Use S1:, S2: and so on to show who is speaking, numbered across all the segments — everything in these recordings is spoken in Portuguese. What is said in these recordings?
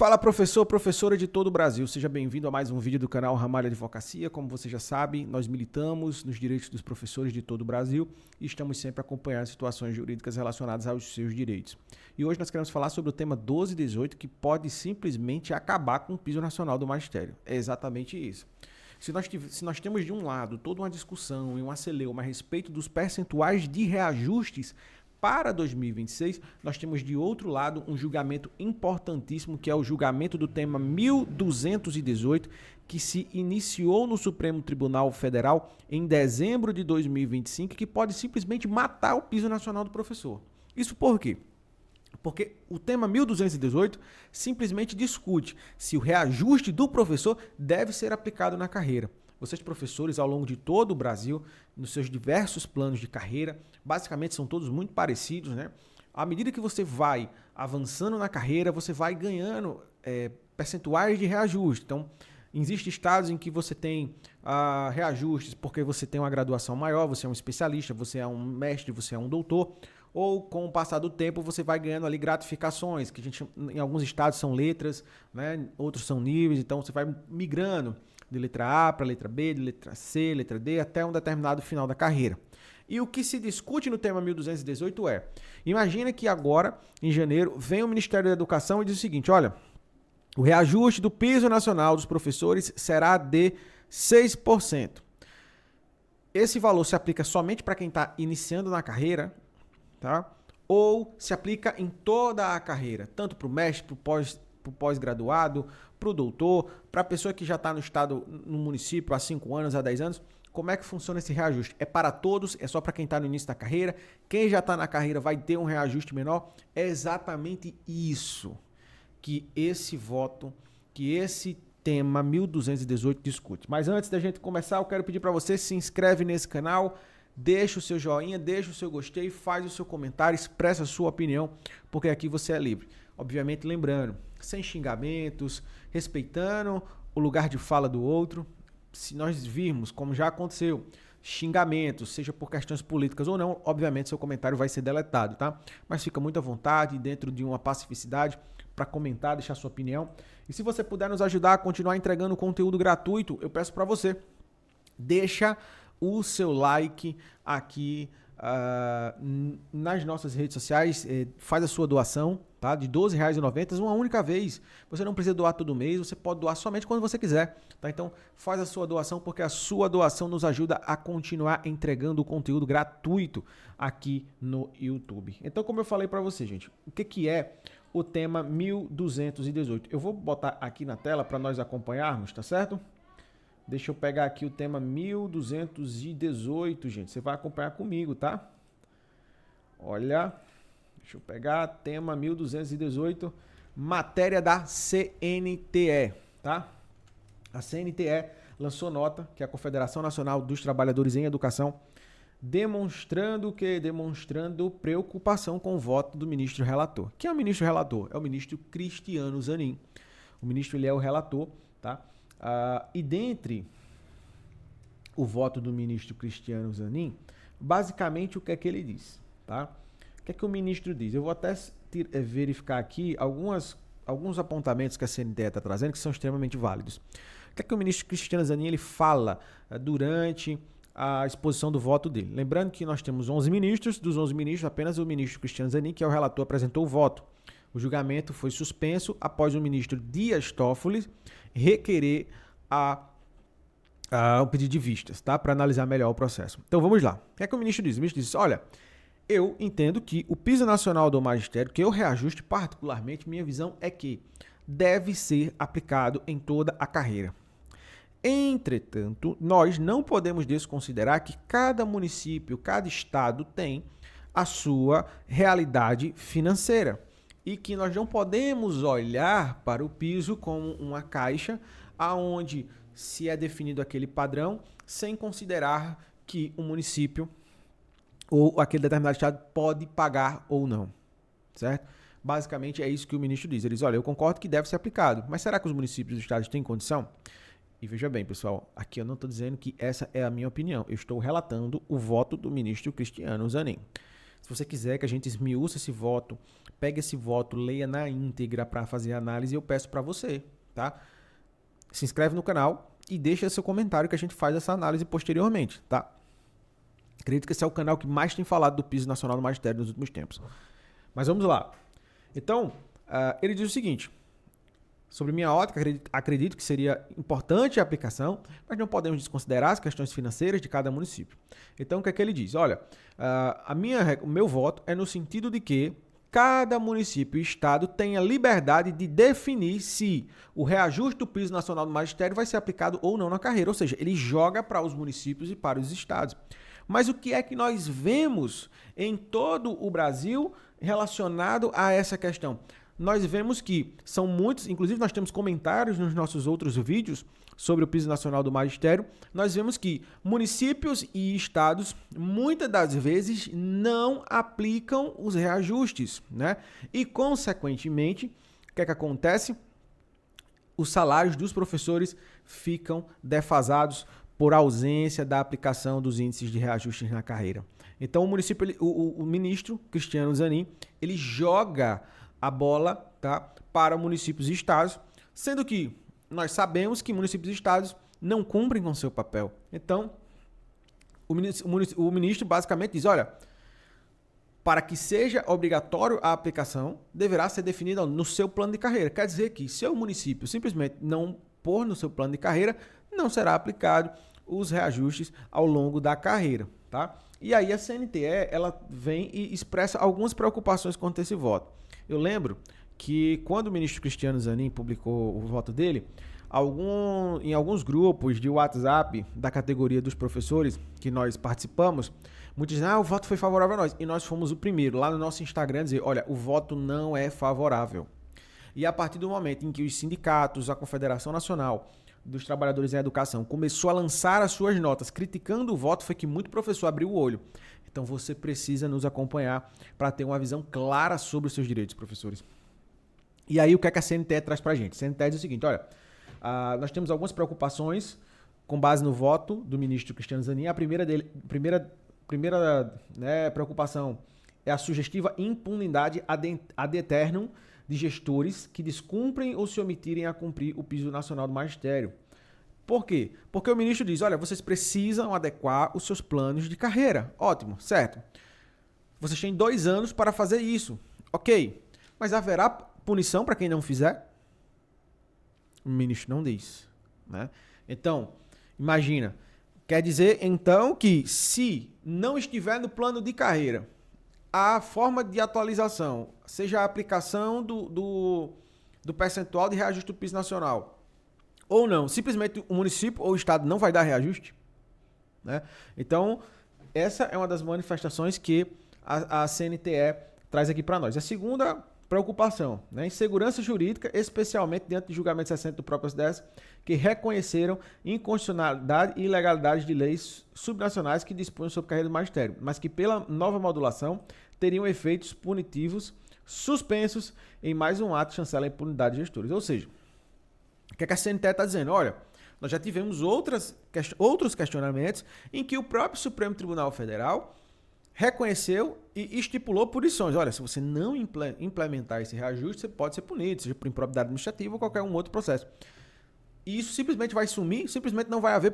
S1: Fala professor, professora de todo o Brasil, seja bem-vindo a mais um vídeo do canal Ramalho Advocacia. Como você já sabe, nós militamos nos direitos dos professores de todo o Brasil e estamos sempre acompanhando situações jurídicas relacionadas aos seus direitos. E hoje nós queremos falar sobre o tema 1218, que pode simplesmente acabar com o piso nacional do magistério. É exatamente isso. Se nós temos de um lado toda uma discussão e uma celeuma a respeito dos percentuais de reajustes para 2026, nós temos de outro lado um julgamento importantíssimo, que é o julgamento do tema 1218, que se iniciou no Supremo Tribunal Federal em dezembro de 2025, que pode simplesmente matar o piso nacional do professor. Isso por quê? Porque o tema 1218 simplesmente discute se o reajuste do professor deve ser aplicado na carreira. Vocês, professores, ao longo de todo o Brasil, nos seus diversos planos de carreira, basicamente são todos muito parecidos, né? À medida que você vai avançando na carreira, você vai ganhando percentuais de reajuste. Então, existem estados em que você tem reajustes porque você tem uma graduação maior, você é um especialista, você é um mestre, você é um doutor, ou com o passar do tempo você vai ganhando ali gratificações, que a gente, em alguns estados são letras, né? Outros são níveis, então você vai migrando de letra A para letra B, de letra C, letra D, até um determinado final da carreira. E o que se discute no tema 1218 é, imagina que agora, em janeiro, vem o Ministério da Educação e diz o seguinte, olha, o reajuste do piso nacional dos professores será de 6%. Esse valor se aplica somente para quem está iniciando na carreira, tá? Ou se aplica em toda a carreira, tanto para o mestre, para o pós-graduado, para o doutor, para a pessoa que já está no estado, no município há 5 anos, há 10 anos. Como é que funciona esse reajuste? É para todos? É só para quem está no início da carreira? Quem já está na carreira vai ter um reajuste menor? É exatamente isso que esse voto, que esse tema 1218 discute. Mas antes da gente começar, eu quero pedir para você, se inscreve nesse canal, deixa o seu joinha, deixa o seu gostei, faz o seu comentário, expressa a sua opinião, porque aqui você é livre. Obviamente, lembrando, sem xingamentos, respeitando o lugar de fala do outro. Se nós virmos, como já aconteceu, xingamentos, seja por questões políticas ou não, obviamente seu comentário vai ser deletado, tá? Mas fica muito à vontade, dentro de uma pacificidade, para comentar, deixar sua opinião. E se você puder nos ajudar a continuar entregando conteúdo gratuito, eu peço para você, deixa o seu like aqui nas nossas redes sociais, faz a sua doação, tá? De R$12,90, uma única vez. Você não precisa doar todo mês, você pode doar somente quando você quiser, tá? Então faz a sua doação, porque a sua doação nos ajuda a continuar entregando o conteúdo gratuito aqui no YouTube. Então, como eu falei para você, gente, o que é o tema 1218? Eu vou botar aqui na tela para nós acompanharmos, tá certo? Deixa eu pegar aqui o tema 1218, gente. Você vai acompanhar comigo, tá? Olha, deixa eu pegar tema 1218, matéria da CNTE, tá? A CNTE lançou nota, que é a Confederação Nacional dos Trabalhadores em Educação, demonstrando preocupação com o voto do ministro relator. Quem é o ministro relator? É o ministro Cristiano Zanin. O ministro, ele é o relator, tá? E dentre o voto do ministro Cristiano Zanin, basicamente o que é que ele diz, tá? O que é que o ministro diz? Eu vou até verificar aqui alguns apontamentos que a CNTE está trazendo que são extremamente válidos. O que é que o ministro Cristiano Zanin ele fala durante a exposição do voto dele? Lembrando que nós temos 11 ministros, dos 11 ministros, apenas o ministro Cristiano Zanin, que é o relator, apresentou o voto. O julgamento foi suspenso após o ministro Dias Toffoli requerer o pedido de vistas, tá? Para analisar melhor o processo. Então vamos lá. O que é que o ministro diz? O ministro diz, olha, eu entendo que o piso nacional do magistério, que eu reajuste particularmente, minha visão é que deve ser aplicado em toda a carreira. Entretanto, nós não podemos desconsiderar que cada município, cada estado tem a sua realidade financeira e que nós não podemos olhar para o piso como uma caixa aonde se é definido aquele padrão sem considerar que o município ou aquele determinado estado pode pagar ou não, certo? Basicamente é isso que o ministro diz. Ele diz, olha, eu concordo que deve ser aplicado, mas será que os municípios e os estados têm condição? E veja bem, pessoal, aqui eu não estou dizendo que essa é a minha opinião, eu estou relatando o voto do ministro Cristiano Zanin. Se você quiser que a gente esmiuça esse voto, pegue esse voto, leia na íntegra para fazer a análise, eu peço para você, tá? Se inscreve no canal e deixa seu comentário que a gente faz essa análise posteriormente, tá? Acredito que esse é o canal que mais tem falado do piso nacional do magistério nos últimos tempos. Mas vamos lá. Então, ele diz o seguinte: sobre minha ótica, acredito que seria importante a aplicação, mas não podemos desconsiderar as questões financeiras de cada município. Então, o que é que ele diz? Olha, o meu voto é no sentido de que cada município e estado tenha liberdade de definir se o reajuste do piso nacional do magistério vai ser aplicado ou não na carreira. Ou seja, ele joga para os municípios e para os estados. Mas o que é que nós vemos em todo o Brasil relacionado a essa questão? Nós vemos que são muitos, inclusive nós temos comentários nos nossos outros vídeos sobre o piso nacional do magistério, nós vemos que municípios e estados muitas das vezes não aplicam os reajustes, né? E consequentemente, o que é que acontece? Os salários dos professores ficam defasados por ausência da aplicação dos índices de reajustes na carreira. Então o ministro Cristiano Zanin, ele joga a bola, tá, para municípios e estados, sendo que nós sabemos que municípios e estados não cumprem com seu papel. Então, o ministro basicamente diz, olha, para que seja obrigatório a aplicação, deverá ser definida no seu plano de carreira. Quer dizer que se o município simplesmente não pôr no seu plano de carreira, não será aplicado os reajustes ao longo da carreira, tá? E aí a CNTE, ela vem e expressa algumas preocupações quanto a esse voto. Eu lembro que quando o ministro Cristiano Zanin publicou o voto dele, em alguns grupos de WhatsApp da categoria dos professores que nós participamos, muitos dizem, o voto foi favorável a nós. E nós fomos o primeiro, lá no nosso Instagram, dizer, olha, o voto não é favorável. E a partir do momento em que os sindicatos, a Confederação Nacional dos Trabalhadores em Educação começou a lançar as suas notas criticando o voto, foi que muito professor abriu o olho. Então você precisa nos acompanhar para ter uma visão clara sobre os seus direitos, professores. E aí o que é que a CNTE traz para a gente? A CNTE diz o seguinte, olha, nós temos algumas preocupações com base no voto do ministro Cristiano Zanin. A primeira preocupação é a sugestiva impunidade ad eternum de gestores que descumprem ou se omitirem a cumprir o piso nacional do magistério. Por quê? Porque o ministro diz, olha, vocês precisam adequar os seus planos de carreira. Ótimo, certo. Vocês têm 2 anos para fazer isso. Ok. Mas haverá punição para quem não fizer? O ministro não diz, né? Então, imagina. Quer dizer, então, que se não estiver no plano de carreira, a forma de atualização, seja a aplicação do percentual de reajuste do piso nacional, ou não, simplesmente o município ou o estado não vai dar reajuste, né? Então, essa é uma das manifestações que a CNTE traz aqui para nós. A segunda preocupação, né? Insegurança jurídica, especialmente diante de julgamentos recentes do próprio STF, que reconheceram inconstitucionalidade e ilegalidade de leis subnacionais que dispunham sobre carreira do magistério, mas que pela nova modulação teriam efeitos punitivos suspensos em mais um ato de chancela a impunidade de gestores. Ou seja, o que a CNTE está dizendo? Olha, nós já tivemos outros questionamentos em que o próprio Supremo Tribunal Federal reconheceu e estipulou punições. Olha, se você não implementar esse reajuste, você pode ser punido, seja por improbidade administrativa ou qualquer um outro processo. E isso simplesmente vai sumir, simplesmente não vai haver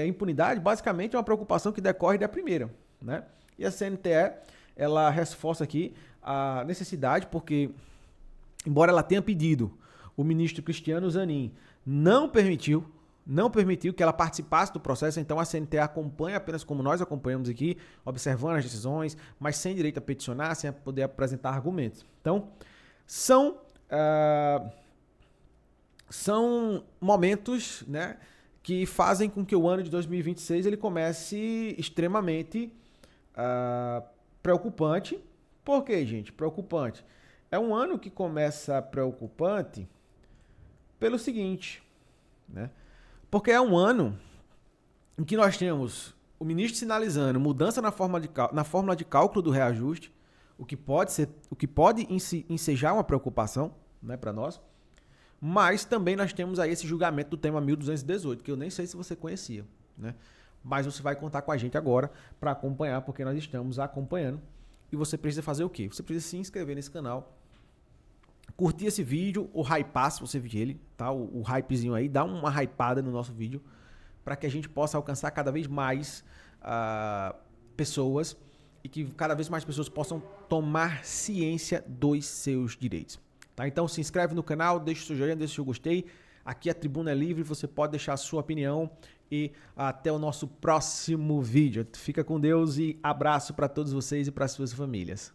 S1: impunidade, basicamente é uma preocupação que decorre da primeira, né? E a CNTE, ela reforça aqui a necessidade, porque, embora ela tenha pedido, o ministro Cristiano Zanin não permitiu que ela participasse do processo, então a CNTE acompanha apenas como nós acompanhamos aqui, observando as decisões, mas sem direito a peticionar, sem poder apresentar argumentos. Então, são momentos, né, que fazem com que o ano de 2026 ele comece extremamente preocupante. Por quê, gente? Preocupante. É um ano que começa preocupante pelo seguinte, né? Porque é um ano em que nós temos o ministro sinalizando mudança na fórmula de cálculo do reajuste, o que pode ensejar uma preocupação, né, para nós. Mas também nós temos aí esse julgamento do tema 1218, que eu nem sei se você conhecia, né? Mas você vai contar com a gente agora para acompanhar, porque nós estamos acompanhando E você precisa fazer o quê? Você precisa se inscrever nesse canal, curtir esse vídeo, ou hypar se você vir ele, tá? O hypezinho aí, dá uma hypada no nosso vídeo, para que a gente possa alcançar cada vez mais pessoas e que cada vez mais pessoas possam tomar ciência dos seus direitos. Tá? Então se inscreve no canal, deixa o seu joinha, deixa o seu gostei. Aqui a tribuna é livre, você pode deixar a sua opinião e até o nosso próximo vídeo. Fica com Deus e abraço para todos vocês e para suas famílias.